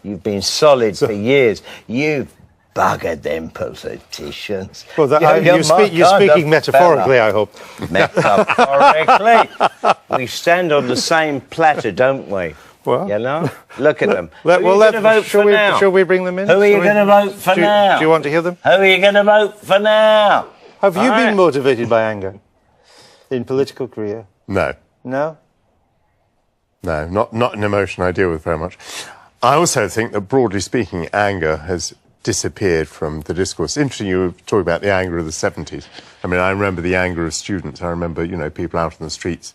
You've been solid for years. You've buggered them politicians. Well, you're speaking metaphorically, I hope. Metaphorically. We stand on the same platter, don't we? Well, you know? Look at them. Shall we bring them in? Who are you going to vote for now? Do you want to hear them? Who are you going to vote for now? Have you been motivated by anger in political career? No. No? No, not an emotion I deal with very much. I also think that, broadly speaking, anger has disappeared from the discourse. Interesting you were talking about the anger of the 70s. I mean, I remember the anger of students. I remember, you know, people out on the streets.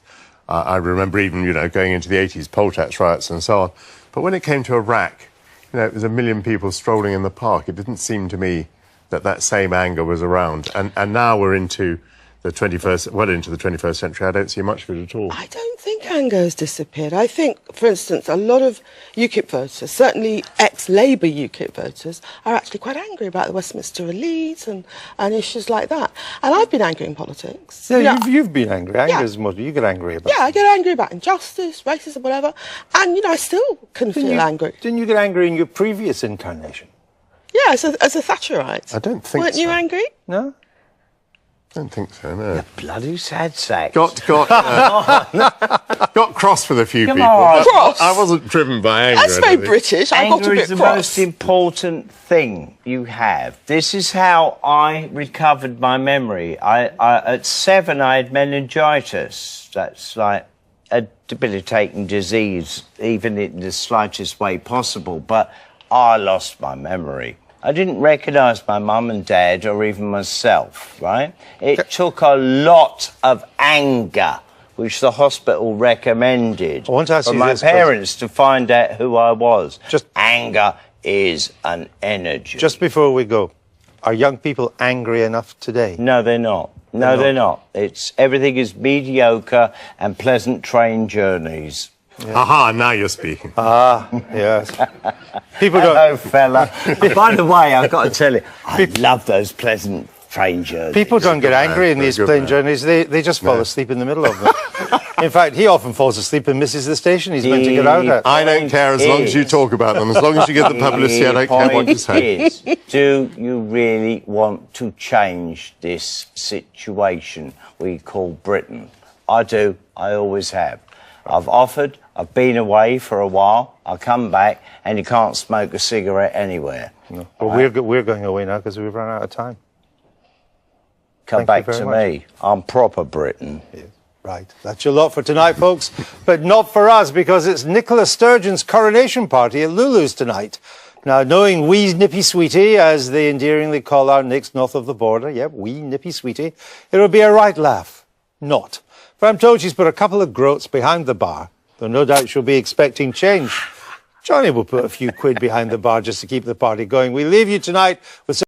I remember even, you know, going into the 80s, poll tax riots and so on. But when it came to Iraq, you know, it was 1 million people strolling in the park. It didn't seem to me that that same anger was around. And now we're into the 21st century. I don't see much of it at all. I don't think anger has disappeared. I think, for instance, a lot of UKIP voters, certainly ex-Labour UKIP voters, are actually quite angry about the Westminster elite and issues like that. And I've been angry in politics. Yeah, you've been angry. Anger is what you get angry about. Yeah, I get angry about injustice, racism, whatever. And, you know, I still can feel angry. Didn't you get angry in your previous incarnation? Yeah, as a Thatcherite. I don't think so. Weren't you angry? No? I don't think so, no. You bloody sad sack. Got cross with a few people. Cross? I wasn't driven by anger. That's very British. I got a bit Anger is the cross. most important thing you have. This is how I recovered my memory. At 7, I had meningitis. That's like a debilitating disease, even in the slightest way possible. But I lost my memory. I didn't recognise my mum and dad or even myself, right? It took a lot of anger, which the hospital recommended, for my parents to find out who I was. Anger is an energy. Just before we go, are young people angry enough today? No, they're not. No, they're not. Everything is mediocre and pleasant train journeys. Yeah. Aha, now you're speaking. Ah, yes. People don't... Hello, fella. By the way, I've got to tell you, I love those pleasant train journeys. People don't get angry in these plane journeys. They just fall asleep in the middle of them. In fact, he often falls asleep and misses the station he's meant to get out at. I don't care as long as you talk about them. As long as you get the publicity, I don't care what you say. Do you really want to change this situation we call Britain? I do. I always have. I've offered, I've been away for a while, I come back, and you can't smoke a cigarette anywhere. No. Well, we're going away now because we've run out of time. Come back to me. I'm proper Britain. Yes. Right. That's your lot for tonight, folks. But not for us, because it's Nicola Sturgeon's coronation party at Lulu's tonight. Now, knowing wee Nippy Sweetie, as they endearingly call our Nicks north of the border, yep, wee Nippy Sweetie, it'll be a right laugh. Not. For I'm told she's put a couple of groats behind the bar, though no doubt she'll be expecting change. Johnny will put a few quid behind the bar just to keep the party going. We leave you tonight with some